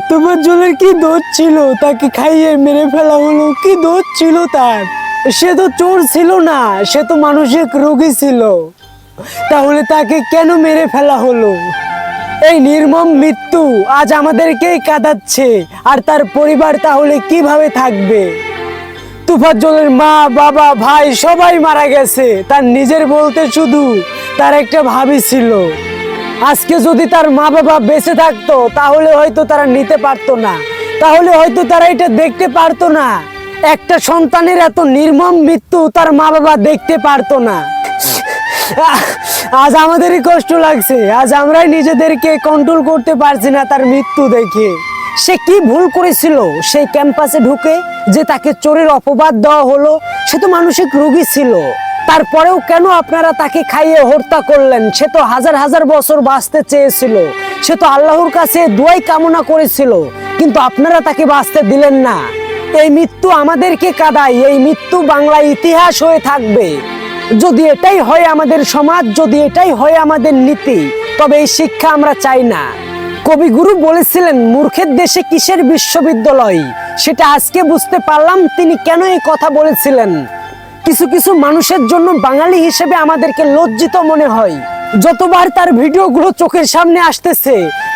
তোফাজ্জলের কি দোষ ছিল তাকে খাইয়ে মেরে ফেলা হলো? কি দোষ ছিল তার? সে তো চোর ছিল না, সে তো মানসিক রোগী ছিল। তাহলে তাকে কেন মেরে ফেলা হলো? এই নির্মম মৃত্যু আজ আমাদেরকেই কাঁদাচ্ছে, আর তার পরিবার তাহলে কিভাবে থাকবে? তোফাজ্জলের মা, বাবা, ভাই সবাই মারা গেছে। তার নিজের বলতে শুধু তার একটা ভাবি ছিল। আজকে যদি তার মা বাবা বেঁচে থাকতো তাহলে হয়তো তারা নিতে পারতো না, তাহলে হয়তো তারা এটা দেখতে পারতো না। একটা সন্তানের এত নির্মম মৃত্যু তার মা বাবা দেখতে পারতো না। আজ আমাদেরই কষ্ট লাগছে, আজ আমরাই নিজেদেরকে কন্ট্রোল করতে পারছি না তার মৃত্যু দেখে। সে কি ভুল করেছিল সেই ক্যাম্পাসে ঢুকে যে তাকে চোরের অপবাদ দেওয়া হলো? সে তো মানসিক রোগী ছিল। তারপরেও কেন আপনারা তাকে খাইয়ে হত্যা করলেন? সে তো হাজার হাজার বছর বাঁচতে চেয়েছিল, সে তো আল্লাহর কাছে দোয়াই কামনা করেছিল, কিন্তু আপনারা তাকে বাঁচতে দিলেন না। এই মৃত্যু আমাদেরকে কাঁদায়, এই মৃত্যু বাংলায় ইতিহাস হয়ে থাকবে। যদি এটাই হয় আমাদের সমাজ, যদি এটাই হয় আমাদের নীতি, তবে এই শিক্ষা আমরা চাই না। কবিগুরু বলেছিলেন, মূর্খের দেশে কিসের বিশ্ববিদ্যালয়? সেটা আজকে বুঝতে পারলাম তিনি কেন এই কথা বলেছিলেন। কিছু কিছু মানুষের জন্য বাঙালি হিসেবে আমাদেরকে লজ্জিত মনে হয়। যতবার তার ভিডিওগুলো চোখের সামনে আসতেছে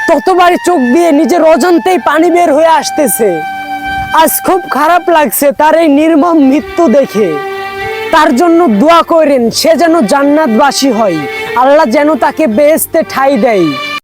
ততবারই চোখ দিয়ে নিজের অজান্তেই পানি বের হয়ে আসতেছে। আজ খুব খারাপ লাগছে তার এই নির্মম মৃত্যু দেখে। তার জন্য দোয়া করেন, সে যেন জান্নাতবাসী হয়, আল্লাহ যেন তাকে বেহেশতে ঠাঁই দেয়।